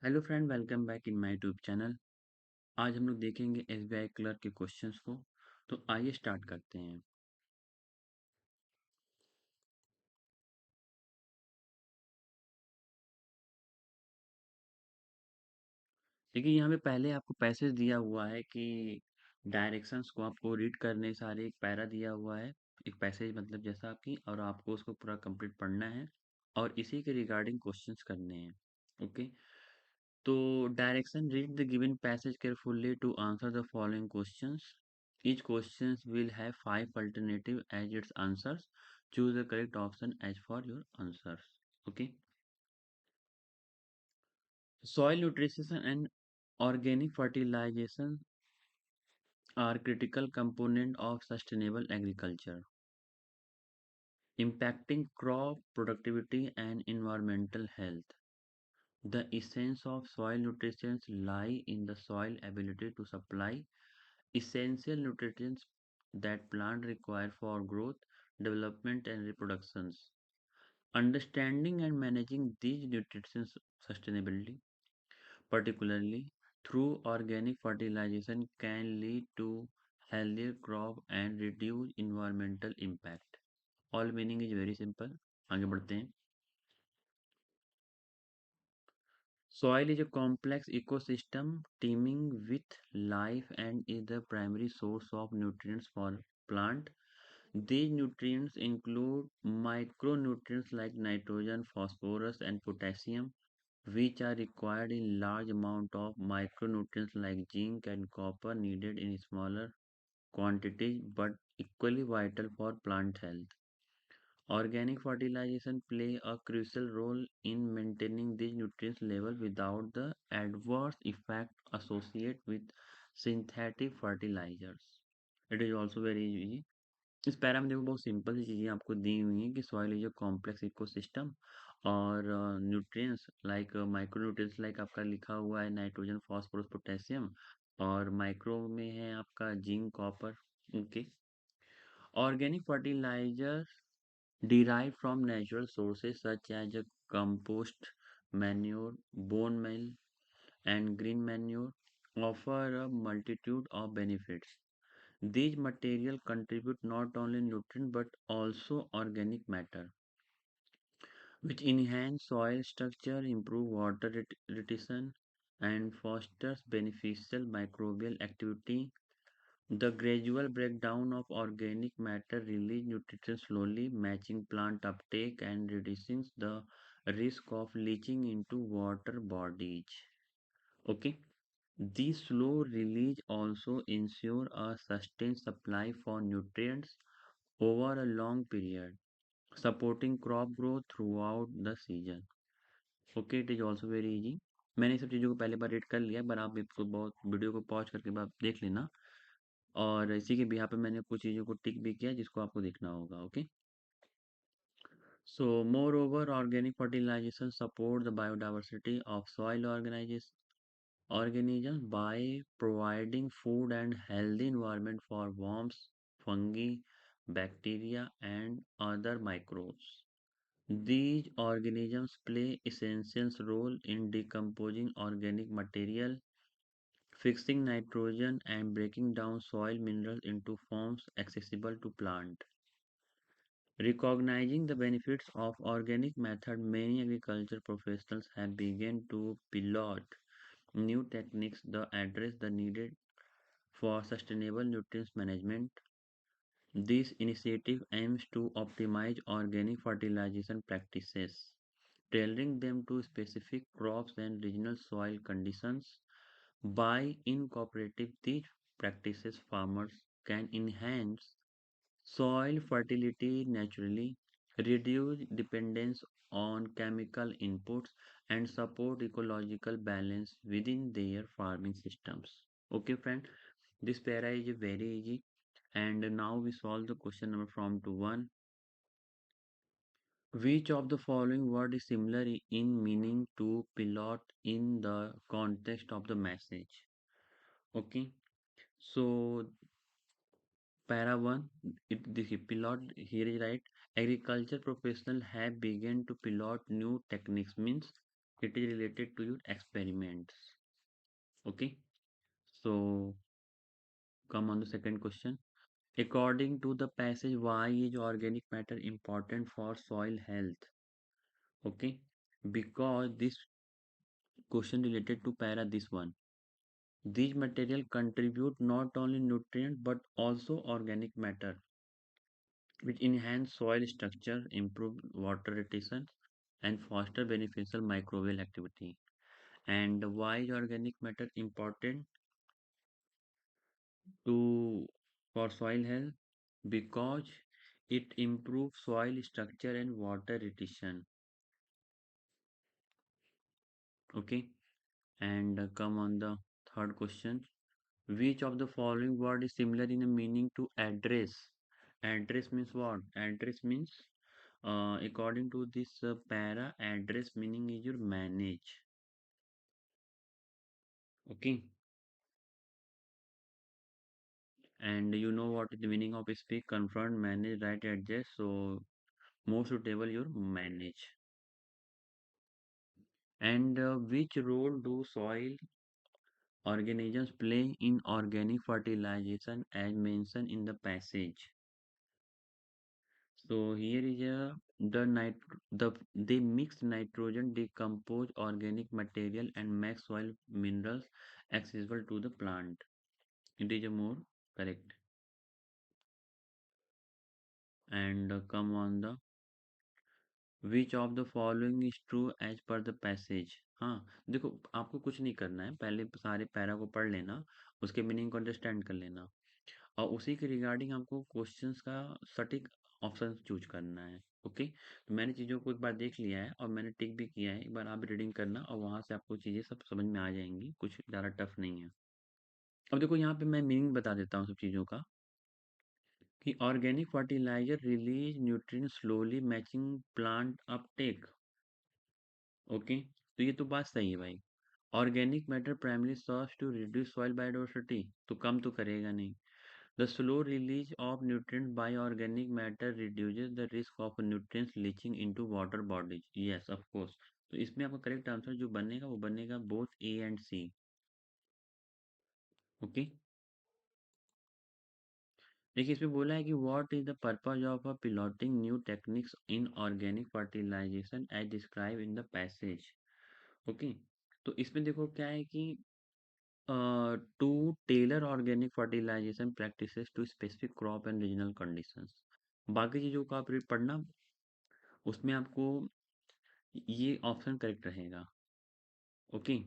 Hello friend, welcome back in my YouTube channel. आज हम लोग देखेंगे एसबीआई क्लर्क के क्वेश्चंस को। तो आइए स्टार्ट करते हैं। देखिए, यहाँ पे पहले आपको पैसेज दिया हुआ है कि डायरेक्शंस को आपको रीड करने सारे, एक पैरा दिया हुआ है, एक पैसेज मतलब जैसा आपकी, और आपको उसको पूरा कंप्लीट पढ़ना है और इसी के रिगार्डिंग क्वेश्चंस करने हैं। ओके। तो direction: read the given passage carefully to answer the following questions. Each question will have five alternatives as its answers. Choose the correct option as for your answers. Okay. Soil nutrition and organic fertilization are critical component of sustainable agriculture, impacting crop productivity and environmental health. The essence of soil nutrition lie in the soil ability to supply essential nutrients that plants require for growth, development, and reproduction. Understanding and managing these nutrients sustainability, particularly through organic fertilization, can lead to healthier crop and reduce environmental impact. All meaning is very simple. आगे बढ़ते हैं. Soil is a complex ecosystem teeming with life and is the primary source of nutrients for plant. These nutrients include micronutrients like nitrogen, phosphorus, and potassium, which are required in large amount of micronutrients like zinc and copper needed in smaller quantities but equally vital for plant health. Organic fertilization play a crucial role in maintaining these nutrient level without the adverse effect associated with synthetic fertilizers. It is also very easy. इस para में देखो, बहुत simple सी चीज़ें आपको दी हुई हैं कि soil is a complex ecosystem और nutrients like micro nutrients like आपका लिखा हुआ है नाइट्रोजन, फास्फोरस, पोटेशियम, और माइक्रो में है आपका zinc, copper. Okay. Organic fertiliser derived from natural sources such as compost, manure, bone meal, and green manure offer a multitude of benefits. These materials contribute not only nutrient but also organic matter, which enhance soil structure, improve water retention, and fosters beneficial microbial activity. The gradual breakdown of organic matter releases nutrients slowly, matching plant uptake and reducing the risk of leaching into water bodies. Okay. This slow release also ensure a sustained supply for nutrients over a long period, supporting crop growth throughout the season. Okay, it is also very easy. मैंने सब चीज़ों को पहले बार read कर लिया, पर आप इसको बहुत वीडियो को पॉज करके आप देख लेना, और इसी के बिहाफ पे मैंने कुछ चीज़ों को टिक भी किया जिसको आपको देखना होगा. Okay. So moreover, organic fertilization support the biodiversity of soil organisms by providing food and healthy environment for worms, fungi, bacteria, and other microbes. These organisms play essential role in decomposing organic material, fixing nitrogen, and breaking down soil minerals into forms accessible to plant. Recognizing the benefits of organic method, many agriculture professionals have begun to pilot new techniques that address the needed for sustainable nutrients management. This initiative aims to optimize organic fertilization practices, tailoring them to specific crops and regional soil conditions. By incorporating these practices, farmers can enhance soil fertility naturally, reduce dependence on chemical inputs, and support ecological balance within their farming systems. Okay, friend, this para is very easy. And now we solve the question number from to 1. Which of the following word is similar in meaning to pilot in the context of the message? Okay, so para 1, the pilot here is right. Agriculture professionals have begun to pilot new techniques, means It is related to your experiments. Okay. So come on the second question. According to the passage, why is organic matter important for soil health? Okay. Because this question related to para this one. These material contribute not only nutrient but also organic matter, which enhance soil structure, improve water retention, and foster beneficial microbial activity. And why is organic matter important to for soil health? Because it improves soil structure and water retention. Okay, and come on the third question. Which of the following word is similar in a meaning to address? Address means what? Address means, according to this para, address meaning is your manage. Okay, and you know what is the meaning of speak, confront, manage, write, adjust. So more suitable your manage. And which role do soil organisms play in organic fertilization as mentioned in the passage? So here is they mix nitrogen, decompose organic material, and make soil minerals accessible to the plant. It is a more correct. And come on the which of the following is true as per the passage? हाँ, देखो आपको कुछ नहीं करना है, पहले सारे para को पढ़ लेना, उसके मीनिंग को अंडरस्टैंड कर लेना, और उसी के रिगार्डिंग आपको क्वेश्चंस का सटीक ऑप्शन चूज करना है। ओके, तो मैंने चीज़ों को एक बार देख लिया है और मैंने टिक भी किया है, एक बार आप रीडिंग करना और वहाँ से आपको चीज़ें सब समझ में आ जाएंगी, कुछ ज़्यादा टफ नहीं है। अब देखो यहाँ पे मैं मीनिंग बता देता हूँ सब चीज़ों का, कि organic fertiliser release nutrient slowly matching plant uptake. Okay, तो ये तो बात सही है भाई। Organic matter primary serves to reduce soil biodiversity, तो कम तो करेगा नहीं। The slow release of nutrients by organic matter reduces the risk of nutrients leaching into water bodies. Yes, of course. तो इसमें आपका करेक्ट आंसर जो बनेगा वो बनेगा both A and C. Okay, देखिए इसमें बोला है कि what is the purpose of piloting new techniques in organic fertilisation as describe in the passage. Okay, तो इसमें देखो क्या है कि to tailor organic fertilisation practices to specific crop and regional conditions. बाकी चीज़ों का आप पढ़ना, उसमें आपको ये ऑप्शन करेक्ट रहेगा। ओके,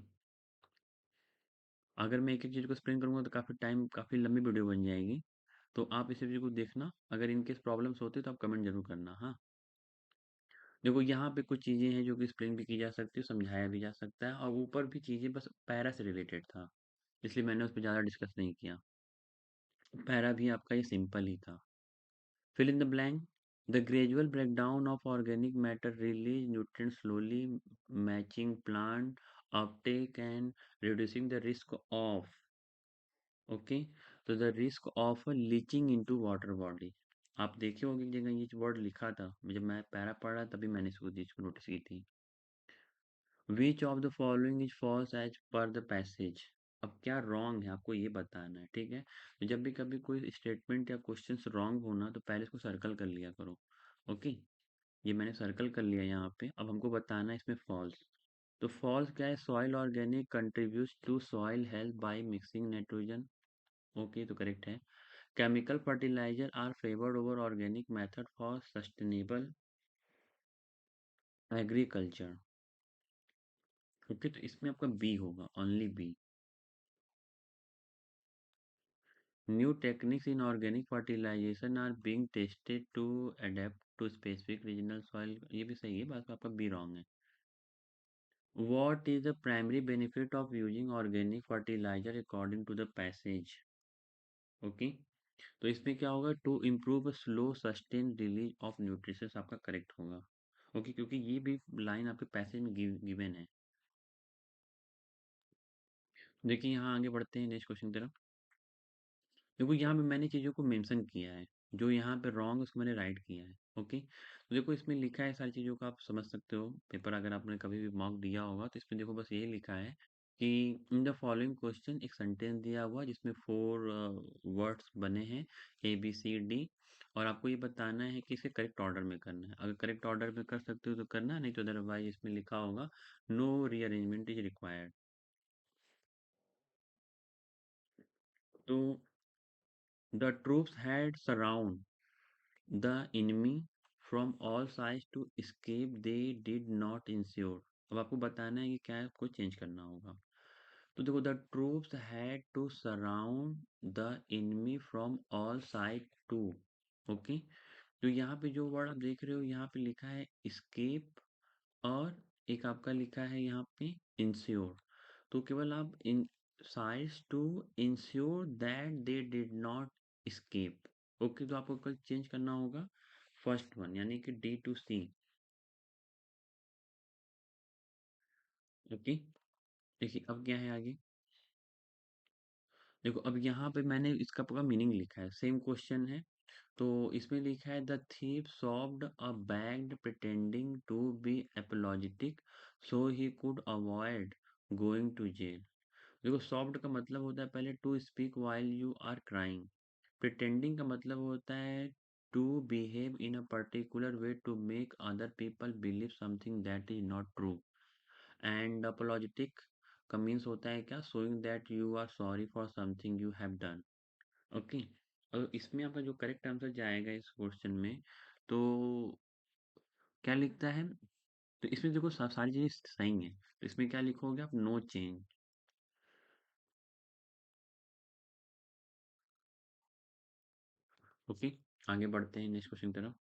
अगर मैं एक एक चीज़ को एक्सप्लेन करूँगा तो काफ़ी लंबी वीडियो बन जाएगी, तो आप इस वीडियो को देखना, अगर इनकेस प्रॉब्लम्स होती है तो आप कमेंट जरूर करना। हाँ, देखो यहाँ पे कुछ चीज़ें हैं जो कि एक्सप्लेन भी की जा सकती है, समझाया भी जा सकता है, और ऊपर भी चीज़ें बस पैरा से रिलेटेड था, इसलिए मैंने उस पर ज़्यादा डिस्कस नहीं किया। पैरा भी आपका ये सिंपल ही था। Fill in the blank. The gradual breakdown of organic matter release nutrients slowly, matching plant uptake and reducing the risk of, okay, तो the risk of leaching into water body। आप देखे होंगे एक जगह ये वर्ड लिखा था, जब मैं पैरा पढ़ा तभी मैंने इसको चीज को नोटिस की थी। Which of the following is false as per the passage? अब क्या रॉन्ग है आपको ये बताना है, ठीक है। तो जब भी कभी कोई स्टेटमेंट या क्वेश्चंस रॉन्ग होना तो पहले इसको सर्कल कर लिया करो। ओके, ये मैंने सर्कल कर लिया यहाँ पे, अब हमको बताना है इसमें फॉल्स। तो फॉल्स क्या है? Soil organic contributes to soil health by mixing nitrogen. Okay, तो करेक्ट है। Chemical fertiliser are favoured over organic method for sustainable agriculture. Okay, तो इसमें आपका बी होगा, only B. New techniques in organic fertilisation are being tested to adapt to specific regional soil, ये भी सही है, बस आपका बी रॉन्ग है। What is the primary benefit of using organic fertilizer according to the passage? Okay, तो इसमें क्या होगा? To improve slow sustain release of nutritions आपका करेक्ट होगा। ओके, क्योंकि ये भी लाइन आपके पैसेज में गिवन है। देखिए यहाँ आगे बढ़ते हैं नेक्स्ट क्वेश्चन की तरफ। देखो यहाँ पे मैंने चीज़ों को मेंशन किया है, जो यहाँ पे रॉन्ग है उसको मैंने राइट किया है। ओके, तो देखो इसमें लिखा है सारी चीज़ों का, आप समझ सकते हो पेपर अगर आपने कभी भी मॉक दिया होगा तो इसमें देखो बस यही लिखा है कि इन द फॉलोइंग क्वेश्चन एक सेंटेंस दिया हुआ है जिसमें 4 वर्ड्स बने हैं, ए बी सी डी, और आपको ये बताना है कि इसे करेक्ट ऑर्डर में करना है। अगर करेक्ट ऑर्डर में कर सकते हो तो करना, नहीं तो अदरवाइज इसमें लिखा होगा नो रीअरेंजमेंट इज रिक्वायर्ड। तो the troops had surround the enemy from all sides to escape they did not ensure। अब आपको बताना है कि क्या आपको चेंज करना होगा। तो देखो the troops had to surround the enemy from all side too. Okay, तो यहाँ पे जो वर्ड आप देख रहे हो यहाँ पे लिखा है escape, और एक आपका लिखा है यहाँ पे इंश्योर। तो केवल आप in sides to ensure that they did not escape। Okay, तो आपको कल चेंज करना होगा फर्स्ट वन यानी कि डी टू सी। ओके, देखिए अब क्या है आगे। देखो अब यहाँ पे मैंने इसका पूरा मीनिंग लिखा है, सेम क्वेश्चन है। तो इसमें लिखा है the thief solved a bag pretending to be apologetic so he could avoid going to jail। देखो सॉफ्ट का मतलब होता है पहले to speak while you are crying, pretending का मतलब होता है to behave in a particular way to make other people believe something that is not true, and apologetic का मीन्स होता है क्या, showing that you are sorry for something you have done. Okay, और इसमें आपका जो करेक्ट आंसर जाएगा इस क्वेश्चन में, तो क्या लिखता है, तो इसमें देखो सारी चीजें सही है, तो इसमें क्या लिखोगे आप, नो चेंज। ओके, आगे बढ़ते हैं नेक्स्ट क्वेश्चन की तरफ।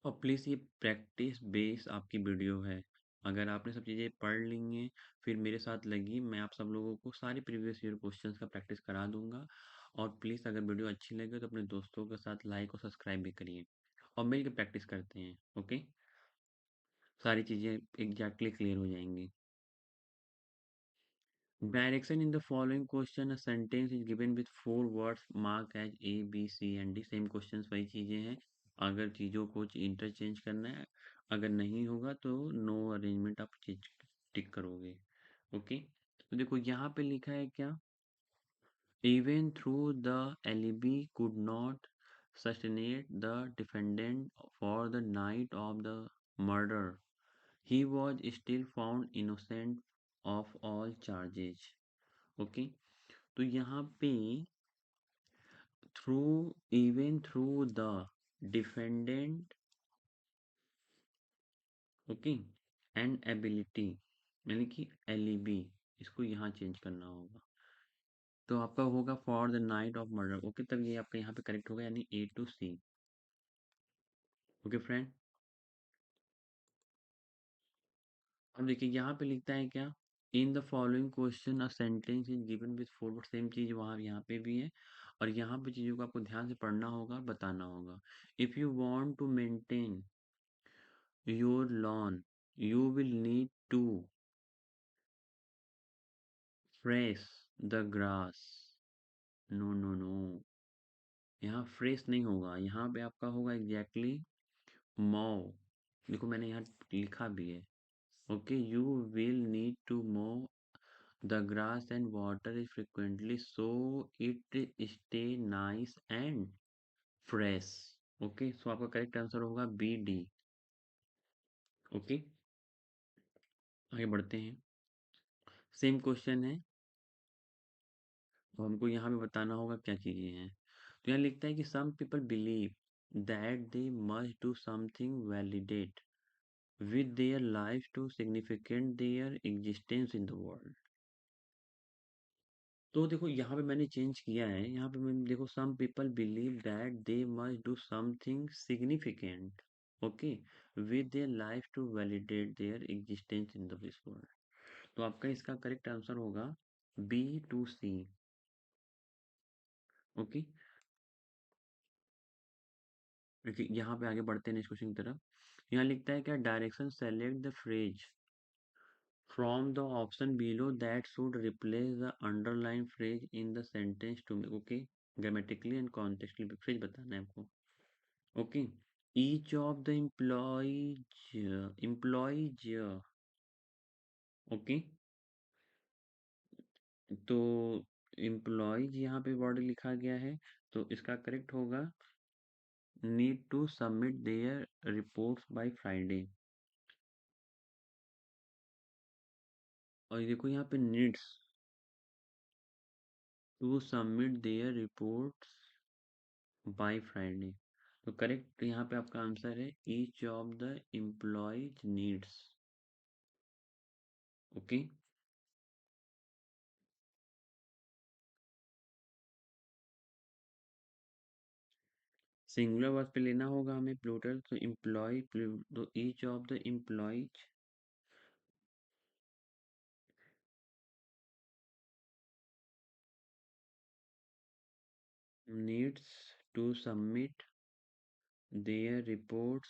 और प्लीज़ ये प्रैक्टिस बेस आपकी वीडियो है, अगर आपने सब चीज़ें पढ़ ली हैं फिर मेरे साथ लगी, मैं आप सब लोगों को सारे प्रीवियस ईयर क्वेश्चंस का प्रैक्टिस करा दूंगा। और प्लीज़ अगर वीडियो अच्छी लगे तो अपने दोस्तों के साथ लाइक और सब्सक्राइब भी करिए, और मिल के प्रैक्टिस करते हैं। ओके, सारी चीज़ें एग्जैक्टली क्लियर हो जाएंगी। Direction in the following question, a sentence is given with 4 words marked as A, B, C and D। Same questions वही चीजें हैं, अगर चीजों को इंटरचेंज करना है, अगर नहीं होगा तो नो अरेंजमेंट आप चीज टिक करोगे। ओके, तो देखो यहाँ पे लिखा है क्या, even through the alibi could not sustain the defendant for the night of the murder, he was still found innocent of all charges। Okay, तो यहाँ पे through, even through the defendant, okay, and ability यानी कि alibi, इसको यहाँ change करना होगा। तो आपका होगा for the night of murder. Okay, तब ये आपका यहाँ पे करेक्ट होगा यानी ए टू सी। ओके फ्रेंड, अब देखिए यहाँ पे लिखता है क्या, in the following question a sentence is given with forward, same चीज वहाँ यहाँ पे भी है, और यहाँ पे चीज़ों को आपको ध्यान से पढ़ना होगा और बताना होगा। If you want to maintain your lawn you will need to fresh the grass। No no no, यहाँ फ्रेश नहीं होगा, यहाँ पे आपका होगा एग्जैक्टली मो। देखो मैंने यहाँ लिखा भी है। Okay, you will need to mow the grass and water it frequently so it stay nice and fresh. Okay, so आपका करेक्ट आंसर होगा बी डी। ओके, आगे बढ़ते हैं, सेम क्वेश्चन है, तो हमको यहाँ पे बताना होगा क्या चीज़ें हैं। तो यहाँ लिखता है कि some people believe that they must do something validate with their life to significant their existence in the world. तो देखो यहाँ पे मैंने चेंज किया है, यहाँ पे मैंने देखो some people believe that they must do something significant, okay, with their life to validate their existence in this world. तो आपका इसका करेक्ट आंसर होगा बी टू सी। ओके, देखिए यहाँ पे आगे बढ़ते हैं नेक्स्ट क्वेश्चन की तरफ। यहाँ लिखता है क्या, direction select the phrase from the option below that should replace the underline phrase in the sentence to. Okay, grammatically and contextually फिर बताना है आपको। Okay. Each of the employees. Okay. तो एम्प्लॉयज यहाँ पे वर्ड लिखा गया है, तो इसका करेक्ट होगा need to submit their reports by Friday. और ये देखो यहाँ पे needs to submit their reports by Friday. तो करेक्ट यहाँ पे आपका आंसर है each of the employees needs. Okay. Singular verb पे लेना होगा हमें प्लूरल, तो एम्प्लॉय, तो each of the employees needs to submit their reports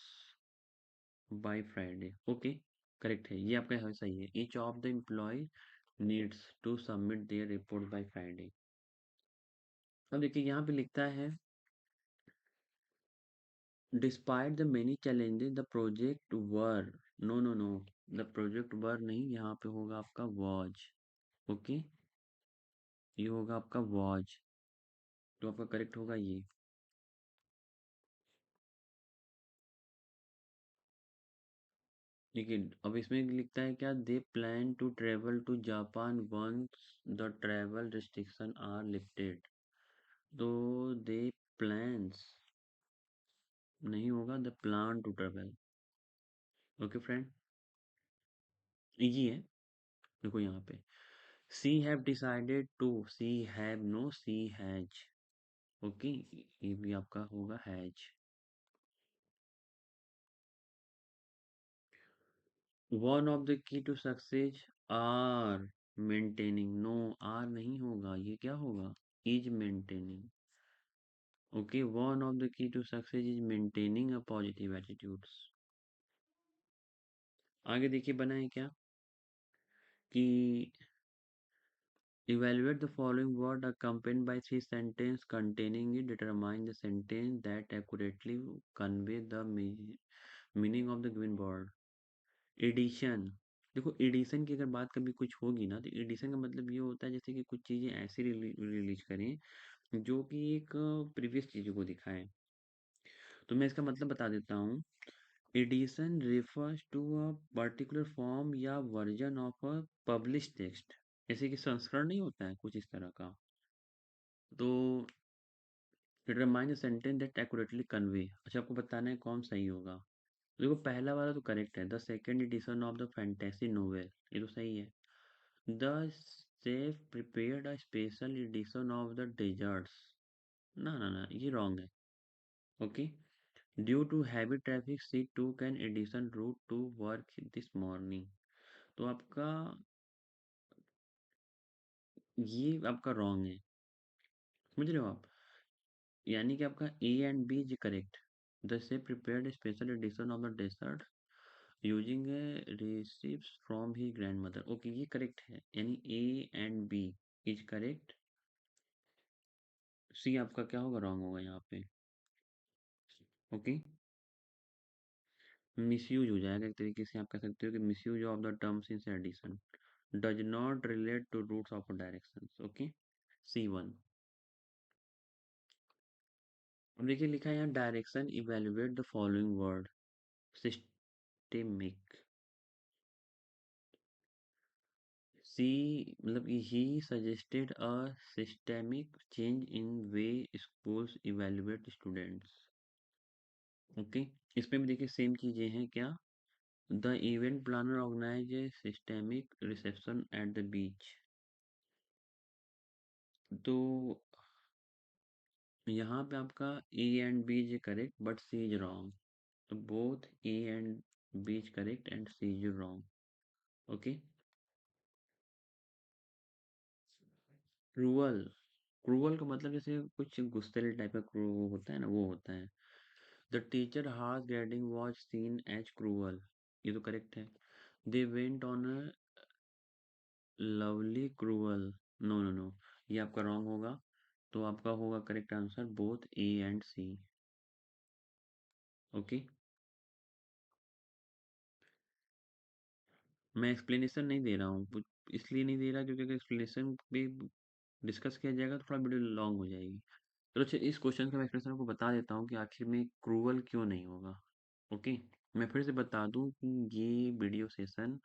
by Friday. Okay, correct है, ये आपका सही है। Each of the employee needs to submit their report by Friday. अब देखिए यहाँ पे लिखता है despite the many challenges the project were. No no no, the project were नहीं, यहाँ पे होगा आपका वॉज। ओके, ये होगा आपका वॉज, तो आपका करेक्ट होगा ये। देखिए अब इसमें लिखता है क्या, they plan to travel to Japan once the travel restriction are lifted. तो दे प्लान्स नहीं होगा, the plan to travel. Okay friend, easy है। देखो यहाँ पे she have decided to, she have no, she has. Okay, ये भी आपका होगा has. One of the key to success are maintaining, no are नहीं होगा, ये क्या होगा, is maintaining. Okay, one of the key to success is maintaining a positive attitudes. आगे देखिए बना है क्या कि evaluate the following word accompanied by three sentences containing it, determine the sentence that accurately convey the meaning of the given word। Edition. देखो edition की अगर बात कभी कुछ होगी ना, तो एडिशन का मतलब ये होता है जैसे कि कुछ चीज़ें ऐसी रिलीज करें जो कि एक प्रीवियस चीज़ों को दिखाएं। तो मैं इसका मतलब बता देता हूँ। Edition refers to a particular form या version of a publish text, जैसे कि संस्करण नहीं होता है कुछ इस तरह का। तो determine the sentence that accurately convey, अच्छा आपको बताना है कौन सही होगा। देखो पहला वाला तो करेक्ट है, the second edition of the fantasy novel, ये तो सही है। The chef prepared a special edition of the desserts, ना ना ना, ये रॉन्ग है। Okay, due to heavy traffic she took an edition route to work this morning. तो आपका ये आपका रॉन्ग है, समझ रहे हो आप, यानी कि आपका A and B is correct. The chef prepared special edition of the dessert using recipes from he grand mother. Okay, ये करेक्ट है, यानी A and B is correct. C आपका क्या होगा, रॉन्ग होगा यहाँ पे। ओके, मिसयूज हो जाएगा एक तरीके से, आप कह सकते हो कि misuse of the terms in addition does not relate to routes of directions. Okay, C1। अब देखिए लिखा है यहाँ direction evaluate the following word systemic. C मतलब he suggested a systemic change in way schools evaluate students. Okay, इसमें भी देखिए same चीजें हैं क्या, the event planner organise a systemic reception at the beach. तो यहाँ पे आपका A and B is correct but C is wrong. तो both A and B is correct and C is wrong. Okay, cruel, cruel का मतलब जैसे कुछ गुस्सेल type का क्रू होता है ना, वो होता है। The teacher harsh grading was seen as cruel, ये तो करेक्ट है। They went on a lovely cruel, no no no, ये आपका रॉन्ग होगा। तो आपका होगा correct answer both A and C. Okay. मैं एक्सप्लेनेशन नहीं दे रहा हूँ, इसलिए नहीं दे रहा क्योंकि अगर एक्सप्लेनेशन पे डिस्कस किया जाएगा तो थोड़ा वीडियो लॉन्ग हो जाएगी। चलो अच्छा, इस क्वेश्चन का मैं एक्सप्लेनेशन आपको बता देता हूँ कि आखिर में क्रूवल क्यों नहीं होगा। ओके। मैं फिर से बता दूं कि ये वीडियो सेशन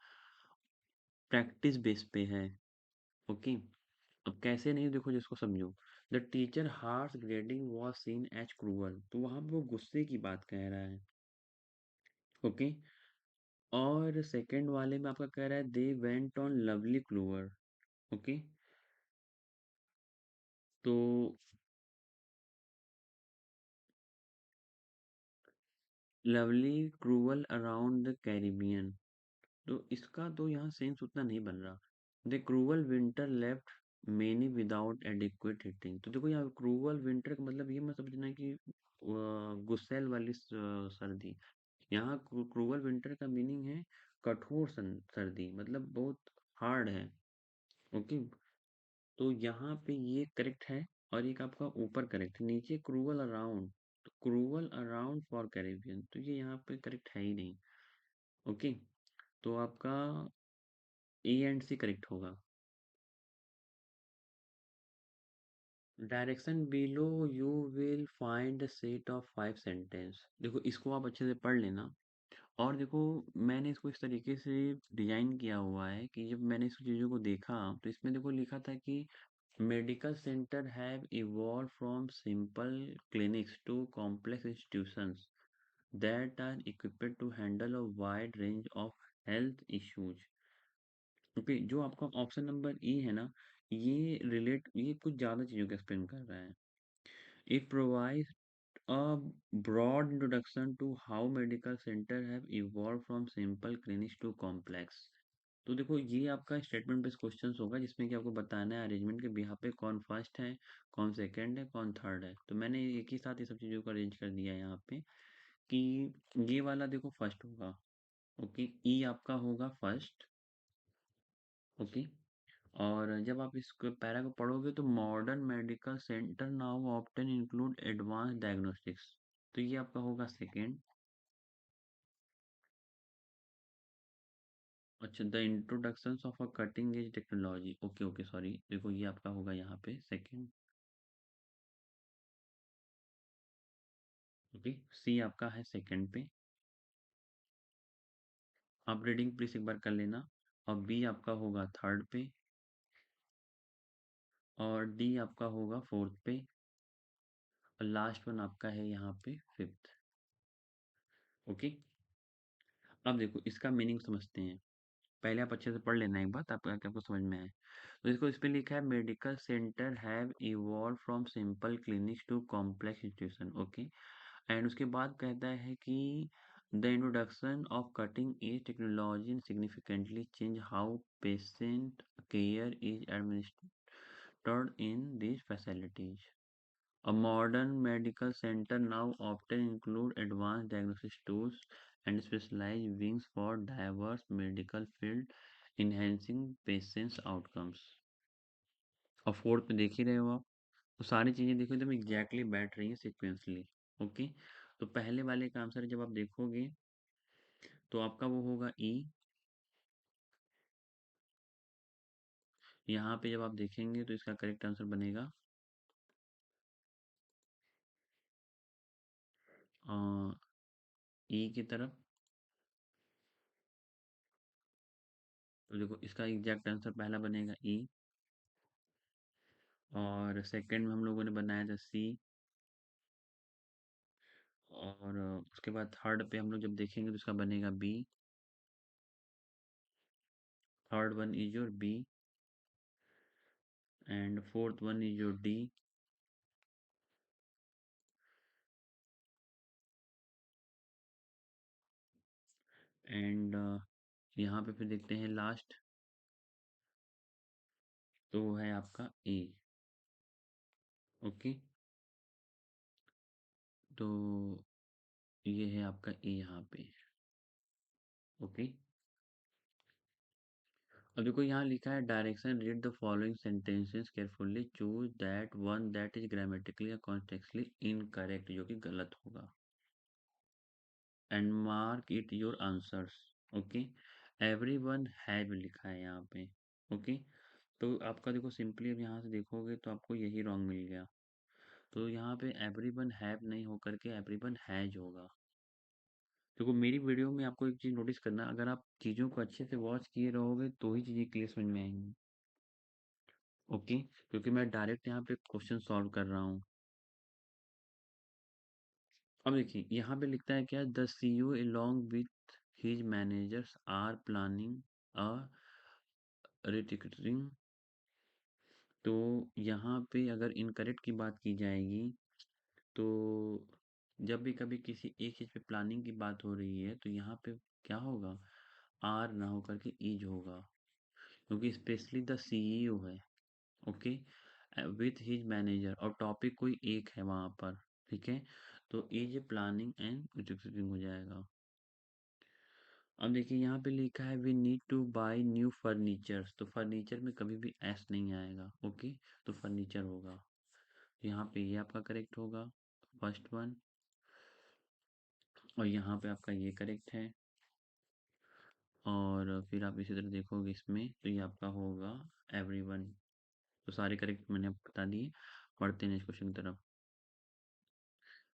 प्रैक्टिस बेस पे है। ओके। अब कैसे नहीं, देखो जिसको समझो। The teacher harsh grading was seen as cruel, तो वहां पे वो गुस्से की बात कह रहा है। ओके। और सेकंड वाले में आपका कह रहा है they went on lovely cruel. Okay. तो lovely cruel around the Caribbean, तो इसका तो यहाँ सेंस उतना नहीं बन रहा। The cruel winter left many without adequate heating, तो देखो यहाँ क्रूअल विंटर का मतलब ये मत समझना कि गुस्सैल वाली सर्दी। यहाँ क्रूअल विंटर का मीनिंग है कठोर सर्दी, मतलब बहुत हार्ड है। ओके। तो यहाँ पे ये करेक्ट है। और एक आपका ऊपर करेक्ट है, नीचे क्रूअल अराउंड, तो क्रूअल अराउंड फॉर कैरेबियन, तो ये यहाँ पे करेक्ट है ही नहीं। ओके। तो आपका ए एंड सी करेक्ट होगा। Direction below you will find set of 5 sentence, देखो इसको आप अच्छे से पढ़ लेना। और देखो मैंने इसको इस तरीके से डिजाइन किया हुआ है कि जब मैंने इस चीज़ों को देखा तो इसमें देखो लिखा था कि medical centre have evolve from simple clinics to complex institutions that are equipped to handle a wide range of health issues. Okay. जो आपका ऑप्शन नंबर ई है ना, ये कुछ ज़्यादा चीज़ों को एक्सप्लेन कर रहा है। It provides a broad introduction to how medical center have evolved from simple clinics to complex। तो देखो ये आपका स्टेटमेंट बेस्ड क्वेश्चंस होगा जिसमें कि आपको बताना है अरेंजमेंट के बिहाफ पे कौन फर्स्ट है, कौन सेकंड है, कौन थर्ड है। तो मैंने एक ही साथ ये सब चीज़ों को अरेंज कर दिया है यहाँ पे कि ये वाला देखो फर्स्ट होगा। ओके। ई आपका होगा फर्स्ट। ओके। और जब आप इस पैरा को पढ़ोगे तो modern medical centre now often include advance diagnostics, तो ये आपका होगा सेकेंड। अच्छा, the introduction of a cutting edge technology, okay okay sorry, देखो ये आपका होगा यहाँ पे सेकेंड। ओके। सी आपका है सेकेंड पे। आप रीडिंग प्लीज एक बार कर लेना। और बी आपका होगा थर्ड पे। और डी आपका होगा फोर्थ पे। और लास्ट वन आपका है यहाँ पे फिफ्थ। ओके। अब देखो इसका मीनिंग समझते हैं। पहले आप अच्छे से पढ़ लेना एक बात, आपको समझ में आए। तो इसको इस पे लिखा है medical centre have evolve from simple clinics to complex institution. Okay. And उसके बाद कहता है कि the introduction of cutting edge technology significantly change how patient care is administered in these facilities। A modern medical center now often include advanced diagnostic tools and specialized wings for diverse medical field, enhancing patients' outcomes। और fourth पे देख ही रहे हो आप, तो सारी चीज़ें देखो एकदम एग्जैक्टली बैठ रही हैं सिक्वेंसली। ओके। तो पहले वाले का आंसर जब आप देखोगे तो आपका वो होगा ई। यहाँ पे जब आप देखेंगे तो इसका करेक्ट आंसर बनेगा ई की तरफ। तो देखो इसका एग्जैक्ट आंसर पहला बनेगा ई। और सेकंड में हम लोगों ने बनाया था सी। और उसके बाद थर्ड पे हम लोग जब देखेंगे तो इसका बनेगा B. Third one is your B. And fourth one is your D. And यहाँ पे फिर देखते हैं लास्ट, तो वो है आपका ए। ओके। तो ये है आपका ए यहाँ पे। ओके। अब देखो यहाँ लिखा है direction, read the following sentences carefully, choose that one that is grammatically या कॉन्टेक्सुअली इनकरेक्ट, जो कि गलत होगा, and mark it your answers. Okay, everyone have लिखा है यहाँ पे। ओके, तो आपका देखो सिंपली अब यहाँ से देखोगे तो आपको यही रॉन्ग मिल गया। तो यहाँ पे एवरीवन हैव नहीं होकर के एवरीवन हैज होगा। देखो मेरी वीडियो में आपको एक चीज़ नोटिस करना, अगर आप चीज़ों को अच्छे से वॉच किए रहोगे तो ही चीज़ें क्लियर समझ में आएंगी। ओके, क्योंकि मैं डायरेक्ट यहाँ पे क्वेश्चन सॉल्व कर रहा हूँ। अब देखिए यहाँ पे लिखता है क्या, the CEO along with his managers are planning a restructuring। तो यहाँ पे अगर इनकरेक्ट की बात की जाएगी तो जब भी कभी किसी एक चीज़ पे प्लानिंग की बात हो रही है तो यहाँ पे क्या होगा, आर ना होकर के इज होगा, क्योंकि स्पेशली द सीईओ है। ओके, विथ हिज मैनेजर और टॉपिक कोई एक है वहाँ पर। ठीक है, तो इज प्लानिंग एंड एग्जीक्यूटिंग हो जाएगा। अब देखिए यहाँ पे लिखा है we need to buy new furnitures, तो फर्नीचर में कभी भी एस नहीं आएगा। ओके, तो फर्नीचर होगा। तो यहाँ पे ये आपका करेक्ट होगा, फर्स्ट वन। और यहाँ पे आपका ये करेक्ट है। और फिर आप इसी तरह देखोगे इसमें तो ये आपका होगा एवरीवन। तो सारे करेक्ट मैंने आपको बता दिए। पढ़ते हैं इस क्वेश्चन की तरफ।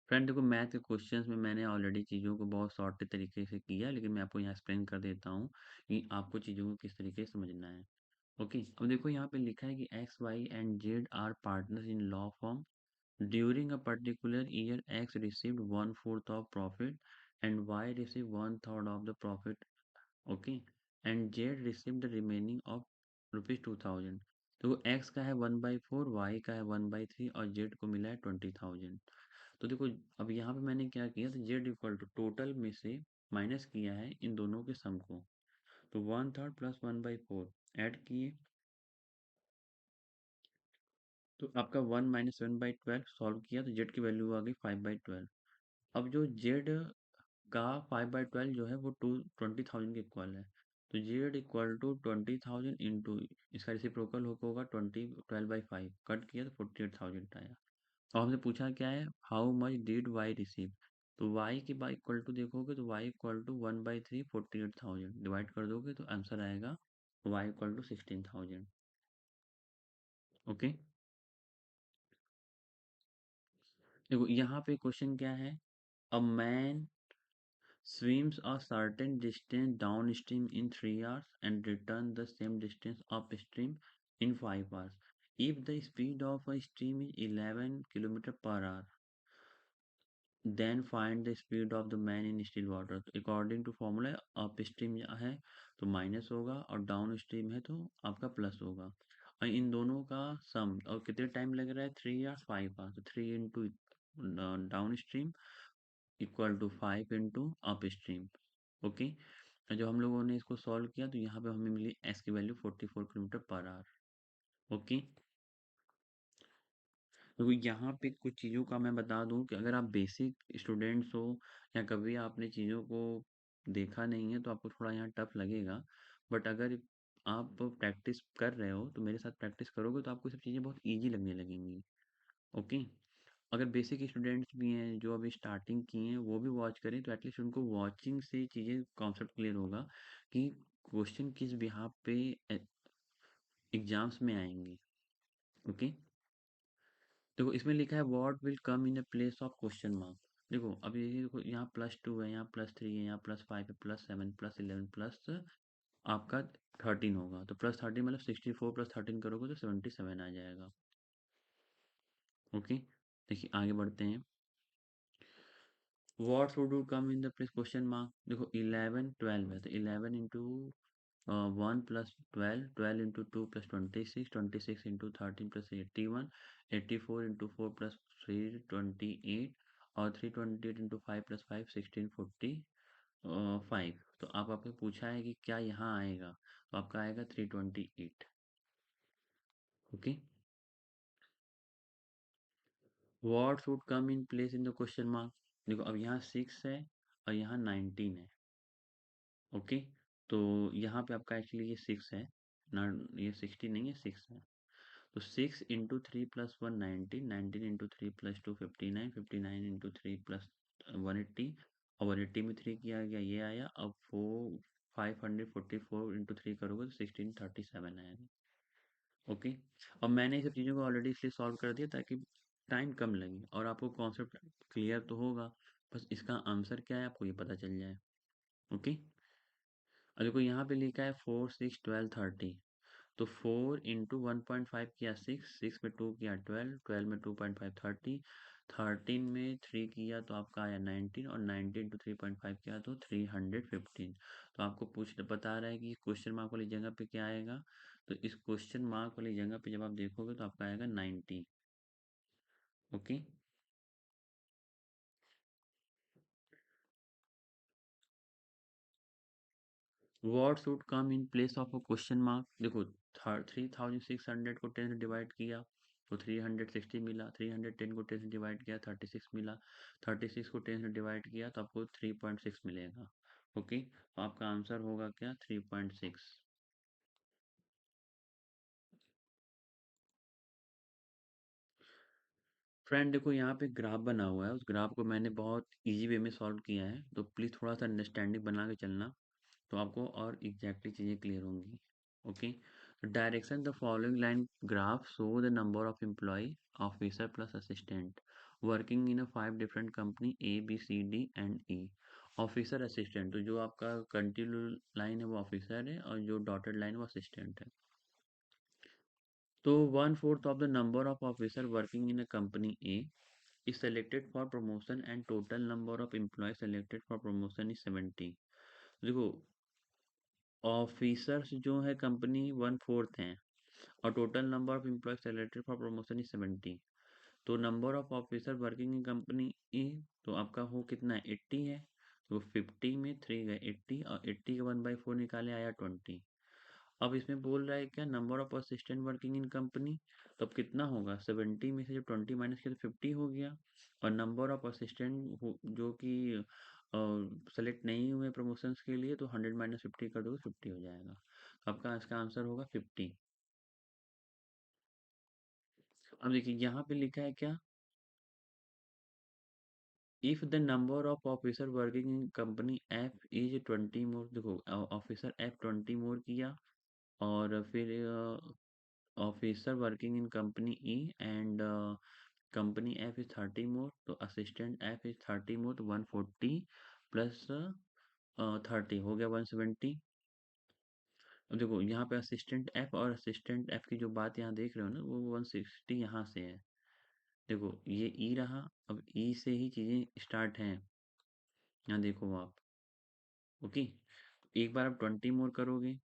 फ्रेंड देखो मैथ के क्वेश्चंस में मैंने ऑलरेडी चीज़ों को बहुत शॉर्ट तरीके से किया, लेकिन मैं आपको यहाँ एक्सप्लेन कर देता हूँ कि आपको चीज़ों को किस तरीके से समझना है। ओके, अब देखो यहाँ पे लिखा है कि X Y and Z are partners in law form, during a particular year X received one fourth of profit and Y receive one third of the profit. Okay, and Z receive the remaining of rupees 2000। तो x का है 1/4, Y का है 1/3 और Z को मिला है 20,000। तो देखो अब यहाँ पे मैंने क्या किया, तो जेड इक्वल टू टोटल में से माइनस किया है इन दोनों के सम को। तो 1/3 प्लस 1/4 ऐड किए, तो आपका 1 - 1/12 सॉल्व किया तो जेड की वैल्यू आ गई 5/12। अब जो जेड का 5/12 जो है वो 20,000 के इक्वल है। तो जेड इक्वल टू 20,000 इंटू इसका रेसिप्रोकल होगा 12/5, कट किया तो 48,000 आया। और हमसे पूछा क्या है, how much did Y receive. तो वाई की बाई इक्वल टू देखोगे तो वाई इक्वल टू 1/3 48,000 डिवाइड कर दोगे तो आंसर आएगा वाई इक्वल टू 16,000। ओके, देखो यहाँ पे क्वेश्चन क्या है, a man swims a certain distance downstream in 3 hours and return the same distance upstream in 5 hours. If the speed of a stream is 11 km per hour, then find the speed of the man in still water. तो according to formula upstream है तो minus होगा और down stream है तो आपका plus होगा। और इन दोनों का सम और कितने टाइम लग रहा है, 3 या 5 आवर्स। तो 3 into downstream equal to 5 into upstream. Okay, जो हम लोगों ने इसको सॉल्व किया तो यहाँ पे हमें मिली एस की वैल्यू 44 km/h। ओके, तो यहाँ पे कुछ चीज़ों का मैं बता दूँ कि अगर आप बेसिक स्टूडेंट्स हो या कभी आपने चीज़ों को देखा नहीं है तो आपको थोड़ा यहाँ टफ लगेगा। बट अगर आप प्रैक्टिस कर रहे हो तो मेरे साथ प्रैक्टिस करोगे तो आपको सब चीज़ें बहुत ईजी लगने लगेंगी। ओके, अगर बेसिक स्टूडेंट्स भी हैं जो अभी स्टार्टिंग किए हैं वो भी वॉच करें तो एटलीस्ट उनको वॉचिंग से चीज़ें कॉन्सेप्ट क्लियर होगा कि क्वेश्चन किस बिहाफ पे एग्जाम्स में आएंगे। ओके, देखो इसमें लिखा है what will come in place of question mark. देखो अब ये देखो यहाँ +2 है, यहाँ +3 है, यहाँ +5 है, +7 +11 प्लस आपका 13 होगा। तो +13 मतलब 64 + 13 करोगे तो 77 आ जाएगा। ओके, देखिए आगे बढ़ते हैं। What would come in the place question mark. देखो 11 12 है तो 11 into 1 plus 12, 12 into 2 plus 26, 26 into 13 plus 81, 84 into 4 plus 3 28 और 328 इंटू 5 प्लस 5 1645। तो आप आपको पूछा है कि क्या यहाँ आएगा, तो आपका आएगा 328। Okay, what would come in place in the question mark. देखो अब यहाँ 6 है और यहाँ 19 है। ओके, तो यहाँ पे आपका एक्चुअली ये 6 है ना, ये 60 नहीं है, 6 है। तो 6 इंटू 3 + 1 19, 19 इंटू 3 + 2 59, 59 इंटू 3 + 180, और 180 में 3 किया गया, ये आया। अब 544 इंटू 3 करोगे तो 1637 आएगा। ओके। और मैंने ये सब चीज़ों को ऑलरेडी इसलिए सॉल्व कर दिया ताकि टाइम कम लगे और आपको कॉन्सेप्ट क्लियर तो होगा, बस इसका आंसर क्या है आपको ये पता चल जाए। ओके। और देखो यहाँ पे लिखा है 4 6 12 30, तो 4 इंटू 1.5 किया 6, 6 में 2 किया 12, 12 में 2.5 30, 13 में 3 किया तो आपका आया 19, और 19 इंटू 3.5 किया तो 315। तो आपको पूछ बता रहा है कि क्वेश्चन मार्क वाली जगह पे क्या आएगा, तो इस क्वेश्चन मार्क वाली जगह पे जब आप देखोगे तो आपका आएगा 90। Okay. What should come in place of a question mark, देखो 3600 को 10 से डिवाइड किया तो 360 मिला, 310 को 10 से डिवाइड किया 36 मिला, 36 को 10 से डिवाइड किया तो आपको 3.6 मिलेगा। ओके, तो आपका आंसर होगा क्या, 3.6। फ्रेंड देखो यहाँ पे ग्राफ बना हुआ है, उस ग्राफ को मैंने बहुत इजी वे में सॉल्व किया है, तो प्लीज़ थोड़ा सा अंडरस्टैंडिंग बना के चलना, तो आपको और एग्जैक्टली चीज़ें क्लियर होंगी। Okay. Direction the following line graph show the number of employ officer plus assistant working in a 5 different company ABCD and E। Officer assistant, तो जो आपका कंटिन्यू लाइन है वो ऑफिसर है और जो डॉटेड लाइन है वो असिस्टेंट है। तो 1/4 of the number of officer working in a company A is selected for promotion and total number of employees selected for promotion is 70। देखो ऑफिसर्स जो है कंपनी 1/4 हैं और total number of employ selected for promotion is 70। तो number of officer working in company E, तो आपका हो कितना है, 80 है। तो 50 में 3 गए 80, और 80 का 1/4 निकाले आया 20। अब इसमें बोल रहा है क्या, number of assistant working in company, तो अब कितना होगा, 70 में से जब 20 माइनस किया तो 50 हो गया। और नंबर ऑफ असिस्टेंट जो कि सेलेक्ट नहीं हुए प्रमोशंस के लिए, तो 100 माइनस 50 कर दोगे 50 हो जाएगा। तो आपका इसका आंसर होगा 50। अब देखिए यहाँ पे लिखा है क्या, if the number of officer working in company F is 20 मोर, देखो ऑफिसर एफ 20 मोर किया, और फिर officer working in company E and company F is 30 मोर, तो असिस्टेंट एफ इज 30 मोर, तो 140 प्लस 30 हो गया 170। अब देखो यहाँ पे असिस्टेंट एफ और असिस्टेंट एफ की जो बात यहाँ देख रहे हो ना, वो 160 यहाँ से है। देखो ये ई रहा, अब ई से ही चीज़ें स्टार्ट हैं, यहाँ देखो आप। ओके, एक बार आप 20 मोर करोगे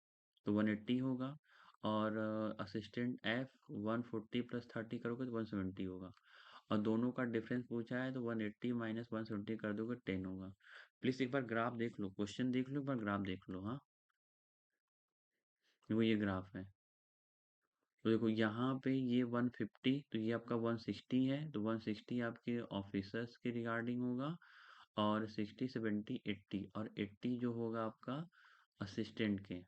तो 180 होगा, और असिस्टेंट एफ 140 प्लस 30 करोगे तो 170 होगा, और दोनों का डिफरेंस पूछा है तो 180 माइनस 170 कर दोगे 10 होगा। प्लीज़ एक बार ग्राफ देख लो, क्वेश्चन देख लो, एक बार ग्राफ देख लो। हाँ, वो ये ग्राफ है। तो देखो यहाँ पे ये 150, तो ये आपका 160 है, तो 160 आपके ऑफिसर्स के रिगार्डिंग होगा, और 60 70 80, और 80 जो होगा आपका असिस्टेंट के।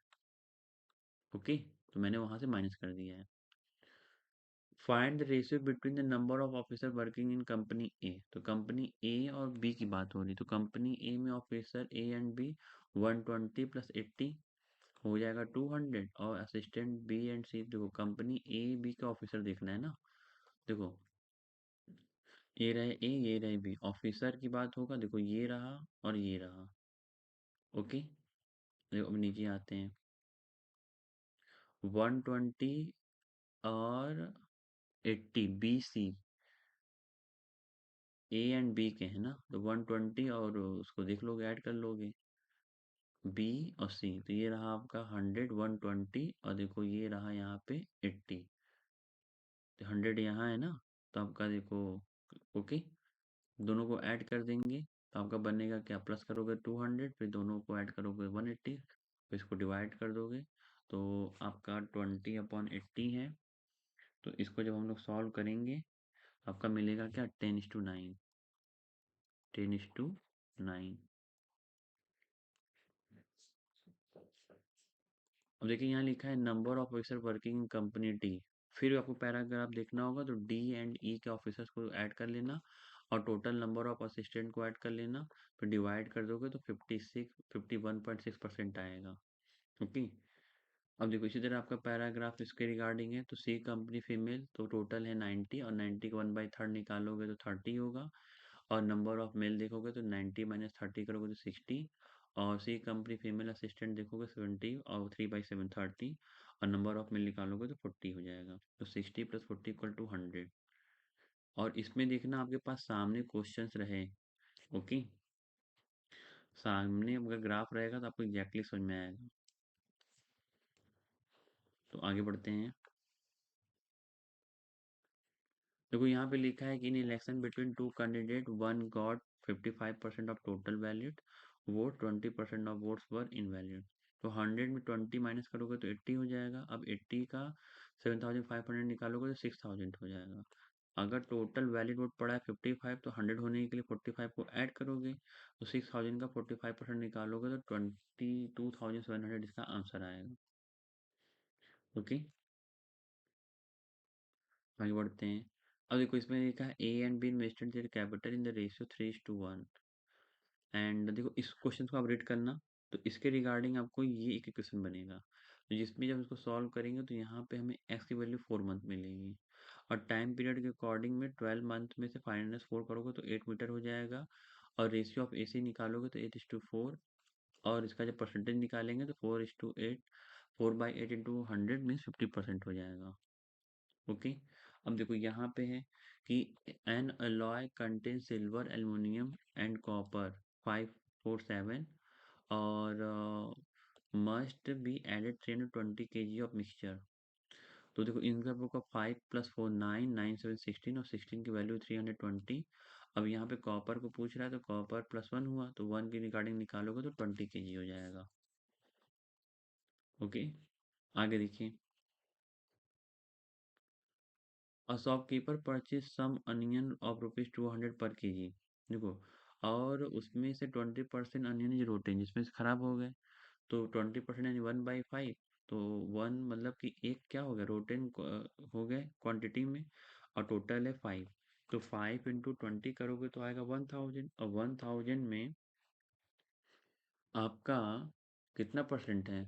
ओके, तो मैंने वहाँ से माइनस कर दिया है। Find the ratio between the number of officer working in company A, तो कंपनी ए और बी की बात हो रही, तो कंपनी ए में officer A and B 120 plus 80 हो जाएगा 200, और असिस्टेंट बी एंड सी, देखो कंपनी ए बी का ऑफिसर देखना है ना। देखो ये रहे ए, ये रहे बी, ऑफिसर की बात होगा, देखो ये रहा और ये रहा। ओके, देखो अब नीचे आते हैं, 120 और 80 B C, A and B के हैं ना, तो 120 और उसको देख लोगे, ऐड कर लोगे बी और सी, तो ये रहा आपका 100 120, और देखो ये रहा यहाँ पे 80, तो 100 यहाँ है ना, तो आपका देखो। ओके, दोनों को ऐड कर देंगे तो आपका बनेगा क्या, प्लस करोगे 200, फिर दोनों को ऐड करोगे 180, फिर इसको डिवाइड कर दोगे, तो आपका 20/80 है। तो इसको जब हम लोग सॉल्व करेंगे आपका मिलेगा क्या, 10:9, 10:9। अब देखिए यहाँ लिखा है number of officer working in company D. फिर आपको पैराग्राफ देखना होगा तो डी एंड ई के ऑफिसर्स को ऐड कर लेना और टोटल नंबर ऑफ असिस्टेंट को ऐड कर लेना। फिर डिवाइड कर दोगे तो 51.6% आएगा। ओके। अब देखो इसी तरह आपका पैराग्राफ इसके रिगार्डिंग है तो सी कंपनी फीमेल तो टोटल है 90 और 90 का 1/3 निकालोगे तो 30 होगा। और नंबर ऑफ मेल देखोगे तो 90 माइनस 30 करोगे तो 60। और सी कंपनी फीमेल असिस्टेंट देखोगे 70 और 3/7 30। और नंबर ऑफ मेल निकालोगे तो 40 हो जाएगा। तो 60 + 40 = 100। और इसमें देखना आपके पास सामने क्वेश्चंस रहे। ओके। सामने अगर ग्राफ रहेगा तो आपको एग्जैक्टली समझ में आएगा। तो आगे बढ़ते हैं। देखो यहाँ पे लिखा है कि in election between two candidate one got 55% of total valid vote, 20% of votes were invalid. तो 100 में 20 माइनस करोगे तो 80 हो जाएगा। अब 80 का 7500 निकालोगे तो 6000 हो जाएगा। अगर टोटल वैलिड वोट पड़ा है 55 तो 100 होने के लिए 45 को ऐड करोगे तो 6000 का 45% निकालोगे तो 22,700 इसका आंसर आएगा। ओके। आगे बढ़ते हैं। अब देखो इसमें लिखा है ए and be invested their capital in the ratio 3:1। And देखो इस क्वेश्चन को आप रीड करना। तो इसके रिगार्डिंग आपको ये एक इक्वेशन बनेगा तो जिसमें जब इसको सॉल्व करेंगे तो यहाँ पे हमें एक्स की वैल्यू 4 मंथ मिलेगी। और टाइम पीरियड के अकॉर्डिंग में 12 मंथ में से 5 - 4 करोगे तो 8 मीटर हो जाएगा। और रेशियो ऑफ ए सी निकालोगे तो 8:4। और इसका जब परसेंटेज निकालेंगे तो 4:8। 4/8 इंटू 100 मीन्स 50% हो जाएगा। ओके। अब देखो यहाँ पे है कि an alloy contain silver aluminium and copper 547 और must be added 320 kg of mixture. तो देखो इनका आपका 5 + 4 9 9 7 16 और 16 की वैल्यू 320। अब यहाँ पे कॉपर को पूछ रहा है तो कॉपर +1 हुआ तो 1 की रिगार्डिंग निकालोगे तो 20 kg हो जाएगा। ओके। आगे देखिए। A shopkeeper purchased some onion of ₹200 per kg। देखो और उसमें से 20% अनियन रोटे जिसमें से खराब हो गए तो 20% यानी 1/5। तो 1 मतलब कि एक क्या हो गया रोटेन हो गए क्वांटिटी में। और टोटल है 5। तो 5 इंटू 20 करोगे तो आएगा 1000। और 1000 में आपका कितना परसेंट है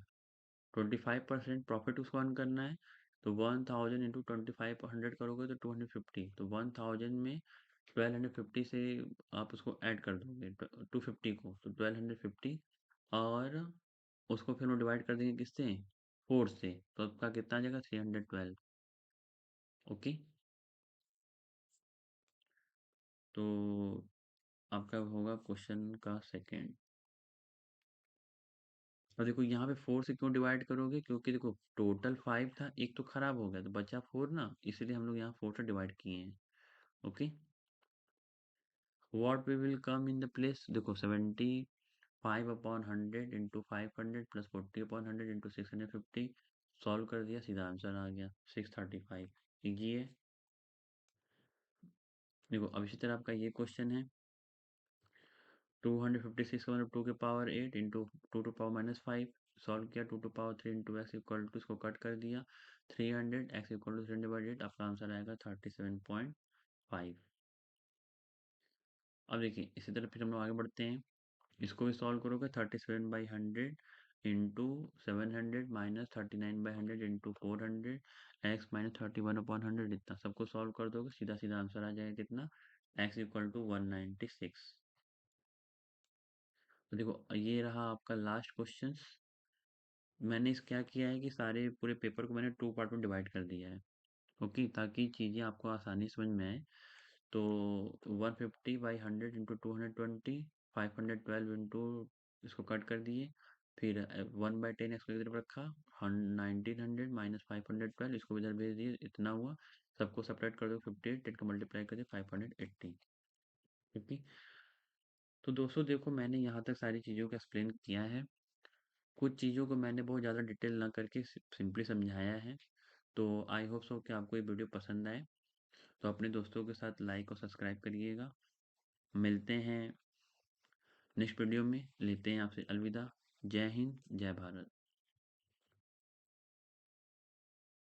25% प्रॉफिट उसको अर्न करना है। तो 1000 इंटू 25 करोगे तो 250। तो 1000 में 1250 से आप उसको ऐड कर दोगे 250 को तो 1250। और उसको फिर हम डिवाइड कर देंगे किससे 4 से तो आपका कितना आ जाएगा 312। ओके। तो आपका होगा क्वेश्चन का सेकंड। और देखो यहाँ पे 4 से क्यों डिवाइड करोगे क्योंकि देखो टोटल 5 था एक तो खराब हो गया तो बचा 4 ना इसलिए हम लोग यहाँ 4 से डिवाइड किए हैं। Okay. What we will come in the place देखो 75/100 इंटू 500 + 40/100 इंटू 650। सॉल्व कर दिया सीधा आंसर आ गया 635। ये देखो अब इसी तरह आपका ये क्वेश्चन है 256 का मतलब 2 के power 8 into 2 to power -5। Solve किया 2 to power 3 into x equal to इसको कट कर दिया 300 एक्स इक्वल टू 3/8 आपका आंसर आएगा 37.5। अब देखिए इसी तरह फिर हम लोग आगे बढ़ते हैं। इसको भी सॉल्व करोगे 37/100 into 700 minus 39/100 into 400 x minus 31/100 इतना सबको सॉल्व कर दोगे सीधा सीधा आंसर आ जाएगा कितना एक्स इक्वल टू 196। तो देखो ये रहा आपका लास्ट क्वेश्चन। मैंने इस क्या किया है कि सारे पूरे पेपर को मैंने 2 पार्ट में डिवाइड कर दिया है। ओके ताकि चीज़ें आपको आसानी समझ में आए। तो 150/100 इंटू 220 512 इंटू इसको कट कर दिए। फिर 1/10 एक्स को इधर रखा 1900 माइनस 512 इसको इधर भेज दिए इतना हुआ। सबको सेपरेट कर दो 58 10 का मल्टीप्लाई कर दिया 580। ओके। तो दोस्तों देखो मैंने यहाँ तक सारी चीज़ों को एक्सप्लेन किया है। कुछ चीज़ों को मैंने बहुत ज़्यादा डिटेल ना करके सिंपली समझाया है। तो आई होप सो कि आपको ये वीडियो पसंद आए। तो अपने दोस्तों के साथ लाइक और सब्सक्राइब करिएगा। मिलते हैं नेक्स्ट वीडियो में। लेते हैं आपसे अलविदा। जय हिंद जय भारत।